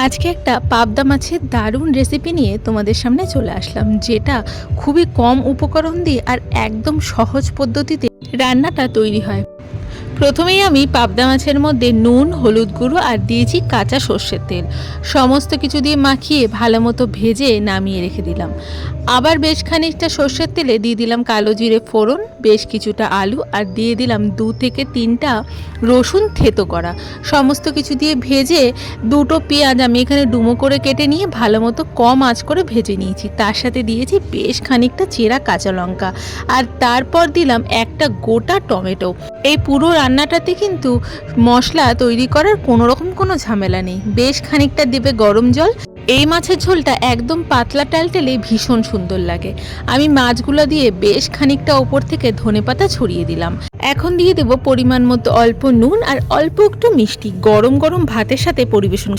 আজকে একটা পাবদা মাছের দারুণ রেসিপি নিয়ে তোমাদের সামনে চলে আসলাম, যেটা খুবই কম উপকরণ দিয়ে আর একদম সহজ পদ্ধতিতে রান্নাটা তৈরি হয়। প্রথমেই আমি পাবদা মাছের মধ্যে নুন, হলুদ গুঁড়ো আর দিয়েছি কাঁচা সর্ষের তেল। সমস্ত কিছু দিয়ে মাখিয়ে ভালো মতো ভেজে নামিয়ে রেখে দিলাম। আবার বেশ খানিকটা সর্ষের তেলে দিয়ে দিলাম কালো জিরে ফোড়ন, বেশ কিছুটা আলু আর দিয়ে দিলাম 2 থেকে 3টা রসুন থেতো করা। সমস্ত কিছু দিয়ে ভেজে দুটো পেঁয়াজ আমি এখানে ডুমো করে কেটে নিয়ে ভালো মতো কম আঁচ করে ভেজে নিয়েছি। তার সাথে দিয়েছি বেশ খানিকটা চেরা কাঁচা লঙ্কা আর তারপর দিলাম একটা গোটা টমেটো। এই পুরো রান্নাটাতে কিন্তু মশলা তৈরি করার কোনো ঝামেলা নেই। বেশ খানিকটা দেবে গরম জল। এই মাছের ঝোলটা একদম পাতলা টালটেলে ভীষণ সুন্দর লাগে। আমি মাছগুলো দিয়ে বেশ খানিকটা ওপর থেকে ধনেপাতা ছড়িয়ে দিলাম। এখন দিয়ে দেব পরিমাণ মতো অল্প নুন আর অল্প একটু মিষ্টি। গরম গরম ভাতের সাথে পরিবেশন